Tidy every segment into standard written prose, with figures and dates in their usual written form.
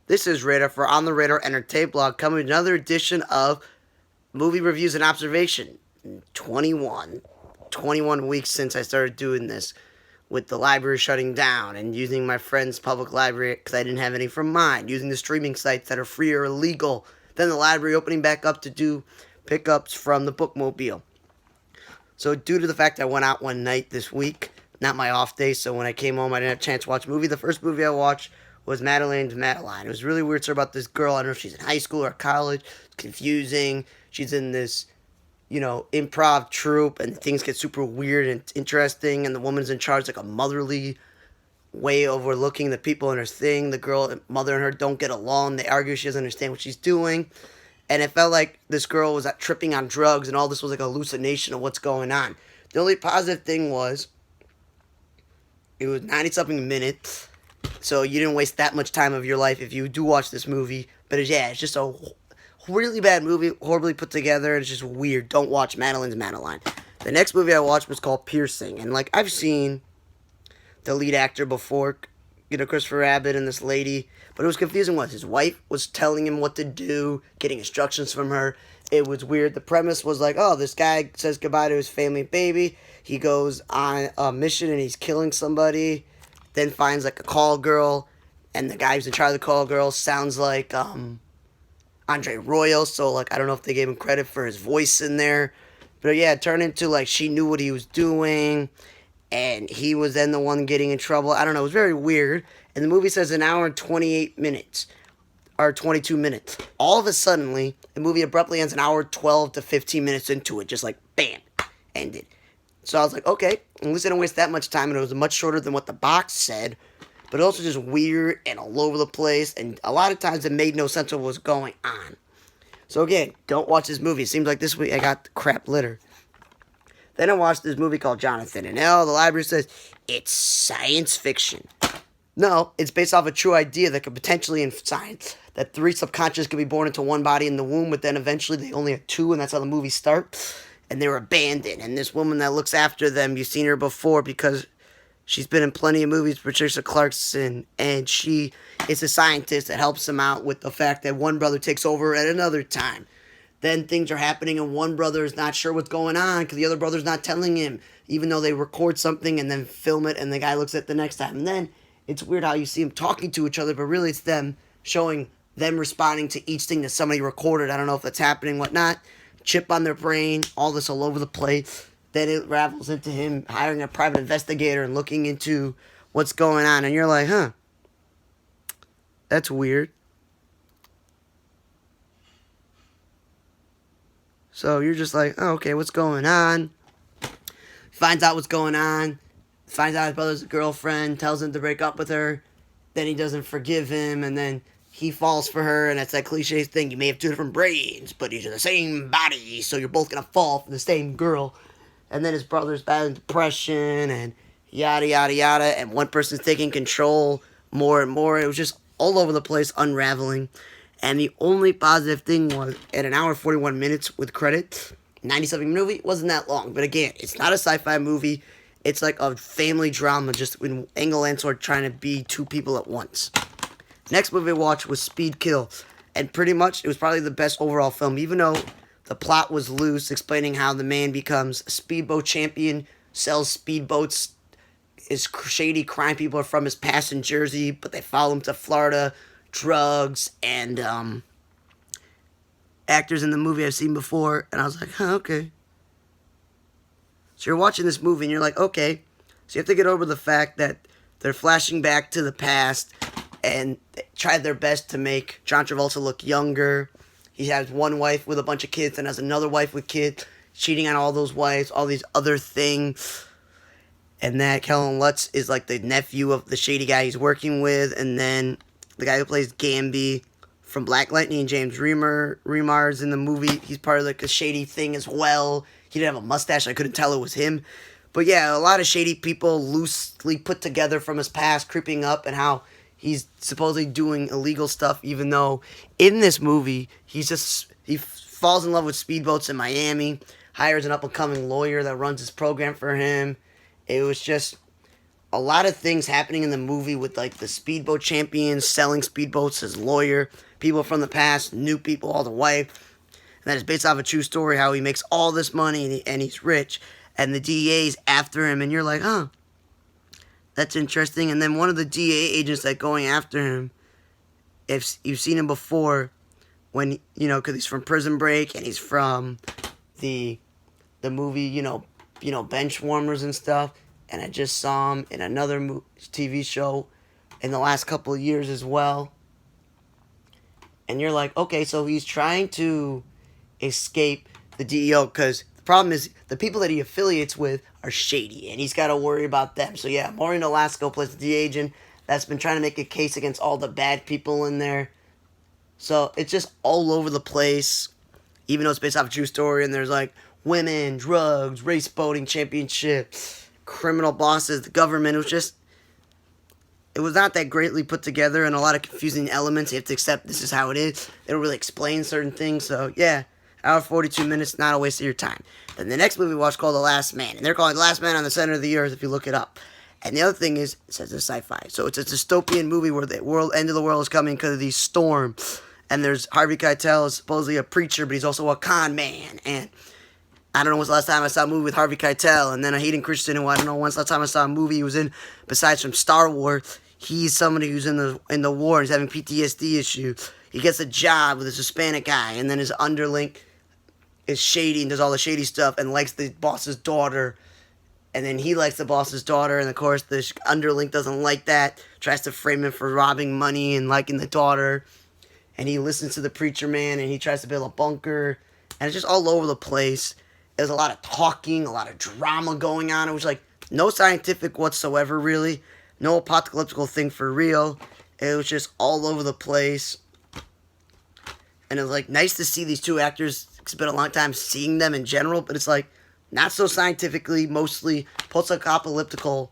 This is Radar for On the Radar Entertainment Blog, coming with another edition of Movie Reviews and Observation. 21 weeks since I started doing this, with the library shutting down and using my friend's public library because I didn't have any from mine, using the streaming sites that are free or illegal, then the library opening back up to do pickups from the bookmobile. So due to the fact I went out one night this week, not my off day, so when I came home I didn't have a chance to watch a movie. The first movie I watched was Madeline's Madeline. It was really weird story about this girl. I don't know if she's in high school or college. It's confusing. She's in this, improv troupe, and things get super weird and interesting, and the woman's in charge, like a motherly way overlooking the people in her thing. The girl, mother and her don't get along. They argue. She doesn't understand what she's doing. And it felt like this girl was tripping on drugs, and all this was like a hallucination of what's going on. The only positive thing was, it was 90-something minutes, so you didn't waste that much time of your life if you do watch this movie. But it's just a really bad movie, horribly put together, and it's just weird. Don't watch Madeline's Madeline. The next movie I watched was called Piercing, and I've seen the lead actor before, Christopher Abbott and this lady, but it was confusing. Was his wife was telling him what to do, getting instructions from her. It was weird. The premise was this guy says goodbye to his family and baby. He goes on a mission and he's killing somebody, then finds a call girl, and the guy who's in charge of the call girl sounds like Andre Royal, so I don't know if they gave him credit for his voice in there. But yeah, it turned into she knew what he was doing, and he was then the one getting in trouble. I don't know, it was very weird. And the movie says an hour and 28 minutes, or 22 minutes. All of a sudden, the movie abruptly ends an hour 12 to 15 minutes into it, just bam, ended. So I was like, okay, at least I didn't waste that much time, and it was much shorter than what the box said, but also just weird and all over the place, and a lot of times it made no sense of what was going on. So again, don't watch this movie. It seems like this week I got crap litter. Then I watched this movie called Jonathan, and the library says it's science fiction. No, it's based off a true idea that could potentially, in science, that 3 subconscious could be born into one body in the womb, but then eventually they only have 2, and that's how the movie starts. And they were abandoned, and this woman that looks after them, you've seen her before because she's been in plenty of movies, Patricia Clarkson, and she is a scientist that helps them out with the fact that one brother takes over at another time. Then things are happening, and one brother is not sure what's going on because the other brother's not telling him, even though they record something and then film it, and the guy looks at it the next time. And then it's weird how you see them talking to each other, but really it's them showing them responding to each thing that somebody recorded. I don't know if that's happening, whatnot. Chip on their brain, all this all over the place. Then it ravels into him hiring a private investigator and looking into what's going on. And you're like, huh, that's weird. So you're just like, oh, okay, what's going on? Finds out what's going on. Finds out his brother's girlfriend, tells him to break up with her. Then he doesn't forgive him, and then he falls for her, and it's that cliche thing. You may have 2 different brains, but you're the same body, so you're both going to fall for the same girl. And then his brother's bad in depression, and yada, yada, yada, and one person's taking control more and more. It was just all over the place, unraveling. And the only positive thing was, at an hour and 41 minutes with credits, 90-something movie, wasn't that long. But again, it's not a sci-fi movie. It's like a family drama, just when Engel and Sword trying to be 2 people at once. Next movie I watched was Speed Kill, and pretty much it was probably the best overall film, even though the plot was loose, explaining how the man becomes a speedboat champion, sells speedboats, his shady crime people are from his past in Jersey, but they follow him to Florida, drugs, and actors in the movie I've seen before, and I was like, huh, okay. So you're watching this movie, and you're like, okay, so you have to get over the fact that they're flashing back to the past, and they tried their best to make John Travolta look younger. He has one wife with a bunch of kids and has another wife with kids, cheating on all those wives, all these other things. And that Kellen Lutz is the nephew of the shady guy he's working with. And then the guy who plays Gamby from Black Lightning, James Remar's in the movie. He's part of a shady thing as well. He didn't have a mustache. I couldn't tell it was him. But yeah, a lot of shady people loosely put together from his past creeping up, and how he's supposedly doing illegal stuff, even though in this movie, he falls in love with speedboats in Miami, hires an up-and-coming lawyer that runs his program for him. It was just a lot of things happening in the movie with like the speedboat champions selling speedboats, his lawyer, people from the past, new people all the way. And that is based off a true story how he makes all this money and he's rich, and the DEA's after him, and you're like, huh, that's interesting. And then one of the DEA agents that going after him, if you've seen him before, when because he's from Prison Break and he's from the movie, Benchwarmers and stuff. And I just saw him in another TV show in the last couple of years as well. And you're like, okay, so he's trying to escape the DEO because the problem is the people that he affiliates with are shady, and he's got to worry about them. So yeah, Maureen Nolasco plays the DEA agent that's been trying to make a case against all the bad people in there. So it's just all over the place, even though it's based off a true story, and there's like women, drugs, race boating championship, criminal bosses, the government. It was not that greatly put together and a lot of confusing elements. You have to accept this is how it is. They don't really explain certain things. So, yeah, hour 42 minutes, not a waste of your time. Then the next movie we watched called The Last Man. And they're calling The Last Man on the Center of the Earth if you look it up. And the other thing is, it says it's sci-fi. So it's a dystopian movie where the end of the world is coming because of these storms. And there's Harvey Keitel is supposedly a preacher, but he's also a con man. And I don't know when's the last time I saw a movie with Harvey Keitel. And then a Hayden Christensen, who I don't know when's the last time I saw a movie he was in, besides from Star Wars. He's somebody who's in the war. He's having PTSD issues. He gets a job with this Hispanic guy, and then his underling is shady and does all the shady stuff and likes the boss's daughter. And then he likes the boss's daughter, and of course the underling doesn't like that. Tries to frame him for robbing money and liking the daughter. And he listens to the preacher man, and he tries to build a bunker. And it's just all over the place. There's a lot of talking, a lot of drama going on. It was like no scientific whatsoever, really. No apocalyptic thing for real. It was just all over the place. And it was like nice to see these two actors. It's been a long time seeing them in general, but it's like not so scientifically, mostly post-apocalyptical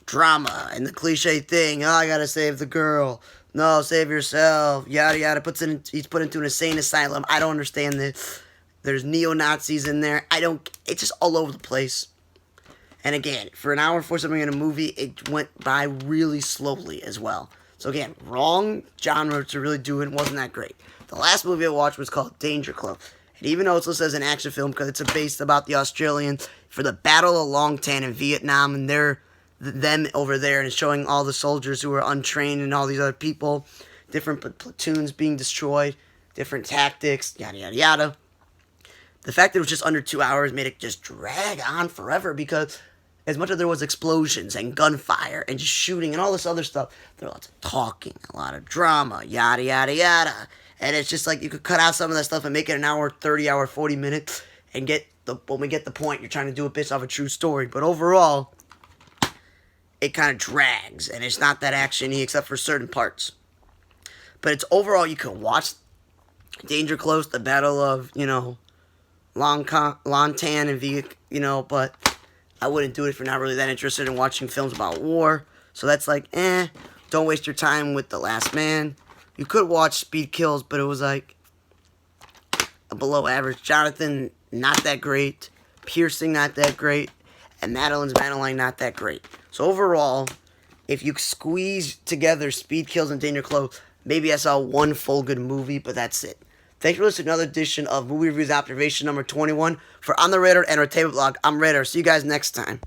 drama and the cliche thing. Oh, I gotta save the girl. No, save yourself. Yada yada. He's put into an insane asylum. I don't understand this. There's neo-Nazis in there. It's just all over the place. And again, for an hour and 47 minute movie, it went by really slowly as well. So again, wrong genre to really do it. Wasn't that great. The last movie I watched was called Danger Close. And even though it's listed as an action film because it's based about the Australians for the Battle of Long Tan in Vietnam, and them over there, and it's showing all the soldiers who are untrained and all these other people, different platoons being destroyed, different tactics, yada yada yada. The fact that it was just under 2 hours made it just drag on forever because as much as there was explosions and gunfire and just shooting and all this other stuff, there was lots of talking, a lot of drama, yada, yada, yada. And it's just like you could cut out some of that stuff and make it an hour, 30 hour, 40 minutes and when we get the point, you're trying to do it based off a true story. But overall, it kind of drags and it's not that actiony except for certain parts. But it's overall, you can watch Danger Close, the Battle of, Long Tan and but I wouldn't do it if you're not really that interested in watching films about war. So that's like, don't waste your time with The Last Man. You could watch Speed Kills, but it was like a below average. Jonathan, not that great. Piercing, not that great. And Madeline, not that great. So overall, if you squeeze together Speed Kills and Danger Close, maybe I saw one full good movie, but that's it. Thanks for listening to another edition of Movie Reviews Observation number 21. For On the Radar and our table blog, I'm Radar. See you guys next time.